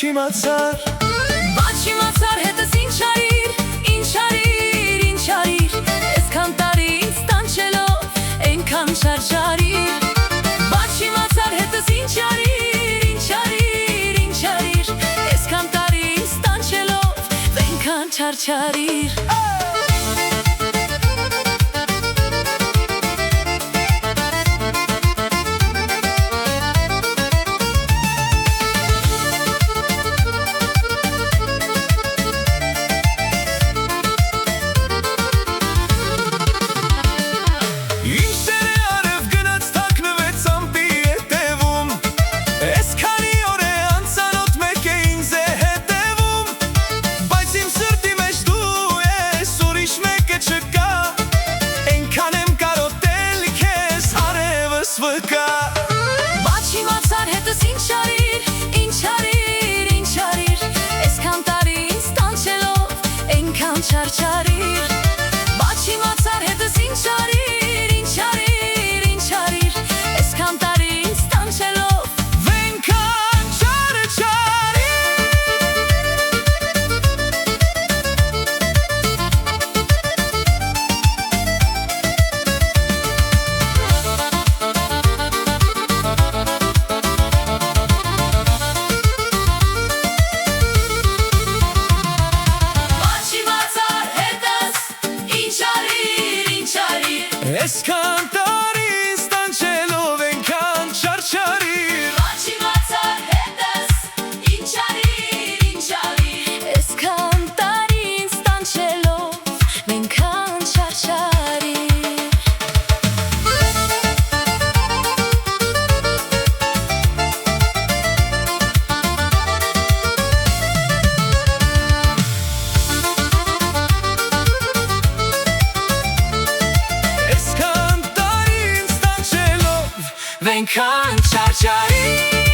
Չիմացար Բայց չիմացար հետս ինչ արիր, ինչ արիր, ինչ արիր Այսքան տարի ինձ տանչելով, այնքան շարժարիր Բայց չիմացար հետս ինչ արիր, ինչ արիր, ինչ արիր Այսքան տարի ինձ տանչելով, այնքան չարչարիր Բայց չիմացար հետս ինչ արիր, ինչ արիր, ինչ արիր Այսքան տարի ինձ տանչելով, այնքան չարչարիր Բայց չիմացար հետս ինչ արիր, ինչ արիր, ինչ արիր Այսքան տարի ինձ տանչելով, այնքան չարչարիր Այսքան տարի ինձ տանչելով այնքան չարչարիր Բայց չիմացար հետս ինչ արիր, ինչ արիր Այսքան տարի ինձ տանչելով այնքան չարչարիր Այնքան չարչարիր